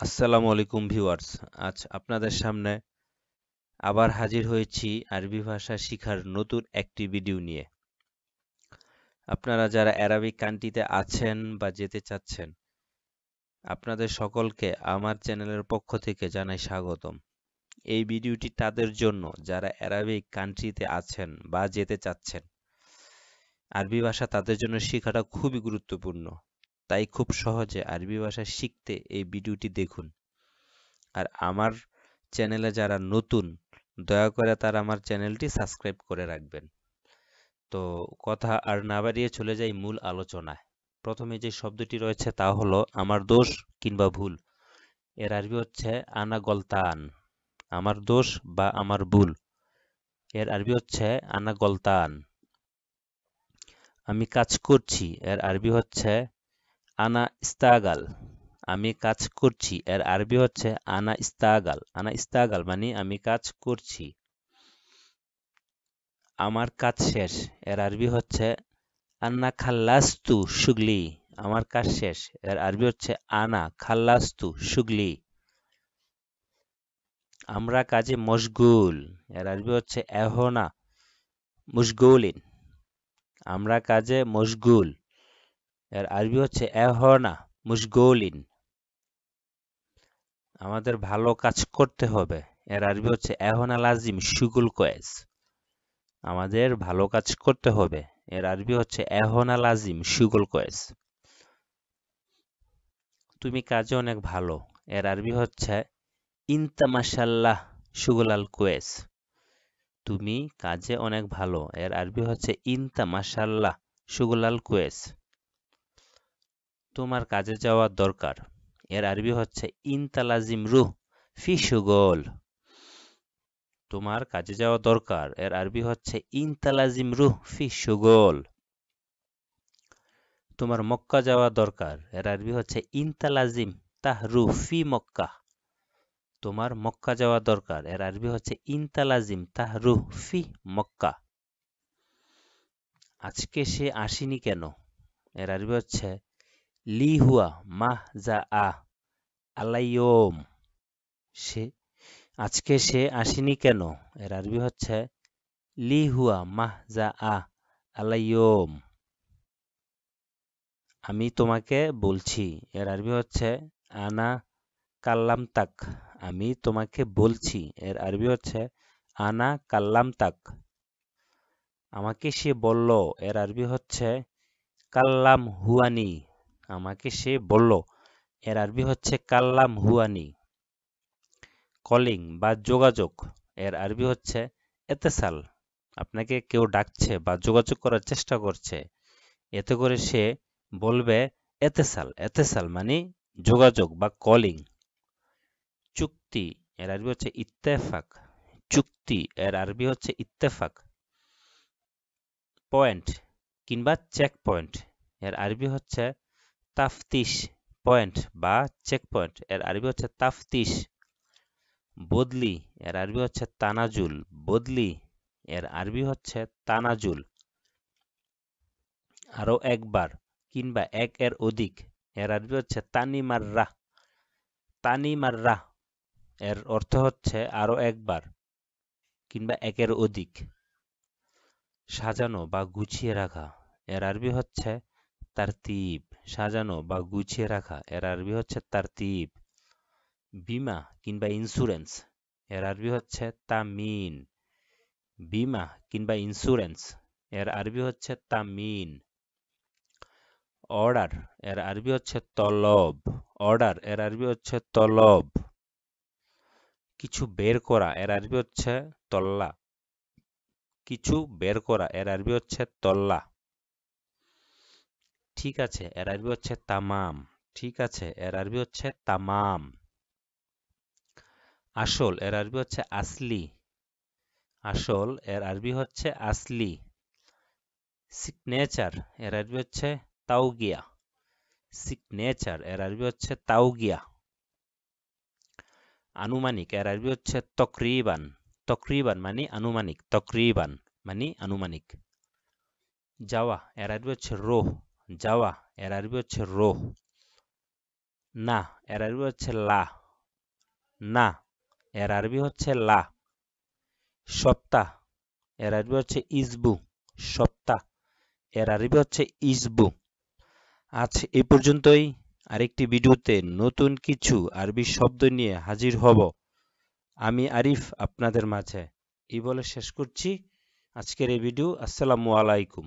আসসালামু আলাইকুম ভিউয়ার্স। আজ আপনাদের সামনে আবার হাজির হয়েছি আরবি ভাষা শিখার নতুন একটি ভিডিও নিয়ে। আপনারা যারা অ্যারাবিক কান্ট্রিতে আছেন বা যেতে চাচ্ছেন, আপনাদের সকলকে আমার চ্যানেলের পক্ষ থেকে জানাই স্বাগতম। এই ভিডিওটি তাদের জন্য যারা অ্যারাবিক কান্ট্রিতে আছেন বা যেতে চাচ্ছেন। আরবি ভাষা তাদের জন্য শেখাটা খুবই গুরুত্বপূর্ণ। তাই খুব সহজে আরবি ভাষা শিখতে এই ভিডিওটি দেখুন। আর আমার চ্যানেলে যারা নতুন, দয়া করে তারা আমার চ্যানেলটি সাবস্ক্রাইব করে রাখবেন। তো কথা আর না বাড়িয়ে চলে যাই মূল আলোচনায়। প্রথমে যে শব্দটি রয়েছে তা হলো আমার দোষ কিংবা ভুল। এর আরবি হচ্ছে আনা গলতান। আমার দোষ বা আমার ভুল। এর আরবি হচ্ছে আনা গলতান। আমি কাজ করছি। এর আরবি হচ্ছে আনা ইস্তাগাল। আমি কাজ করছি। এর আরবি হচ্ছে আনা ইস্তাগাল। আনা ইস্তাগাল মানে আমি কাজ করছি। আমার কাজ শেষ। এর আরবি হচ্ছে আন্না খাল্লাস্তু শুগলি। আমার কাজ শেষ। এর আরবি হচ্ছে আনা খাল্লাস্তু শুগলি। আমরা কাজে মশগুল। এর আরবি হচ্ছে এহনা মুশগুলিন। আমরা কাজে মশগুল। এর আরবি হচ্ছে এহনা মুশগুলিন। আমাদের ভালো কাজ করতে হবে। এর আরবি হচ্ছে এহনা লাজিম শুগুল কোয়েস। আমাদের ভালো কাজ করতে হবে। এর আরবি হচ্ছে এহনা লাজিম শুগুল কোয়েস। তুমি কাজে অনেক ভালো। এর আরবি হচ্ছে ইনতা মাশাল্লাহ শুগুল আল কোয়েস। তুমি কাজে অনেক ভালো। এর আরবি হচ্ছে ইনতা মাশাল্লাহ শুগুল আল কোয়েস। তোমার কাজে যাওয়া দরকার। এর আরবি হচ্ছে ইনতা লাজিম রুহ ফি শুগল। তোমার কাজে যাওয়া দরকার। এর আরবি হচ্ছে ইনতা লাজিম রুহ ফি শুগল। তোমার মক্কা যাওয়া দরকার। এর আরবি হচ্ছে ইনতা লাজিম তাহরু ফি মক্কা। তোমার মক্কা যাওয়া দরকার। এর আরবি হচ্ছে ইনতা লাজিম তাহরু ফি মক্কা। আজকে সে আসেনি কেন? এর আরবি হচ্ছে লি হুয়া মাহ যা আ আলাইয়ম। সে আজকে সে আসেনি কেন? এর আরবি হচ্ছে লি হুয়া মাহ যা আ আলাইয়ম। আমি তোমাকে বলছি। এর আরবি হচ্ছে আনা কাল্লাম তাক। আমি তোমাকে বলছি। এর আরবি হচ্ছে আনা কাল্লাম তাক। আমাকে সে বলল। এর আরবি হচ্ছে কাল্লাম হুয়ানি। আমাকে সে বলল। এর আরবি হচ্ছে কাল্লাম হুয়ানি। কলিং বা যোগাযোগ। এর আরবি হচ্ছে এতেসাল। আপনাকে কেউ ডাকছে বা যোগাযোগ করার চেষ্টা করছে, এতে করে সে বলবে এতেসাল। এতেসাল মানে যোগাযোগ বা কলিং। চুক্তি। এর আরবি হচ্ছে ইত্তেফাক। চুক্তি। এর আরবি হচ্ছে ইত্তেফাক। পয়েন্ট কিংবা চেক পয়েন্ট। এর আরবি হচ্ছে তাফতিশ। পয়েন্ট বা চেক পয়েন্ট। এর আরবি হচ্ছে তাফতিশ। বদলি। এর আরবি হচ্ছে তানাজুল। বদলি। এর আরবি হচ্ছে তানাজুল। আরো একবার কিংবা এক এর অধিক। এর আরবি হচ্ছে তানি মাররা। তানি মাররা। এর অর্থ হচ্ছে আরো একবার কিংবা একের অধিক। সাজানো বা গুছিয়ে রাখা। এর আরবি হচ্ছে তারতিব। সাজানো বা গুছিয়ে রাখা। এর আরবি হচ্ছে তারতিব। বীমা কিংবা ইন্স্যুরেন্স। এর আরবি হচ্ছে তামিন। বীমা কিংবা ইন্স্যুরেন্স। এর আরবি হচ্ছে তামিন। অর্ডার। এর আরবি হচ্ছে তলব। অর্ডার। এর আরবি হচ্ছে তলব। কিছু বের করা। এর আরবি হচ্ছে তল্লা। কিছু বের করা। এর আরবি হচ্ছে তল্লা। ঠিক আছে। এর আরবি হচ্ছে তামাম। ঠিক আছে। এর আরবি হচ্ছে তামাম। আসল। এর আরবি হচ্ছে আসলি। আসল। এর আরবি হচ্ছে আসলি। সিগনেচার। এর আরবি হচ্ছে তাওগিয়া। সিগনেচার। এর আরবি হচ্ছে তাওগিয়া। আনুমানিক। এর আরবি হচ্ছে তকরিবান। তকরিবান মানে আনুমানিক। তকরিবান মানে আনুমানিক। যাওয়া। এর আরবি হচ্ছে রোহ। যাওয়া। এর আরবি হচ্ছে রোহ। না এর আরবি হচ্ছে লা। না এর আরবি হচ্ছে লা। সপ্তাহ এর আরবি হচ্ছে ইসবু। সপ্তাহ এর আরবি হচ্ছে ইসবু। আজ এই পর্যন্তই। আরেকটি ভিডিওতে নতুন কিছু আরবি শব্দ নিয়ে হাজির হব। আমি আরিফ আপনাদের মাঝে। এই বলে শেষ করছি আজকের এই ভিডিও। আসসালামু আলাইকুম।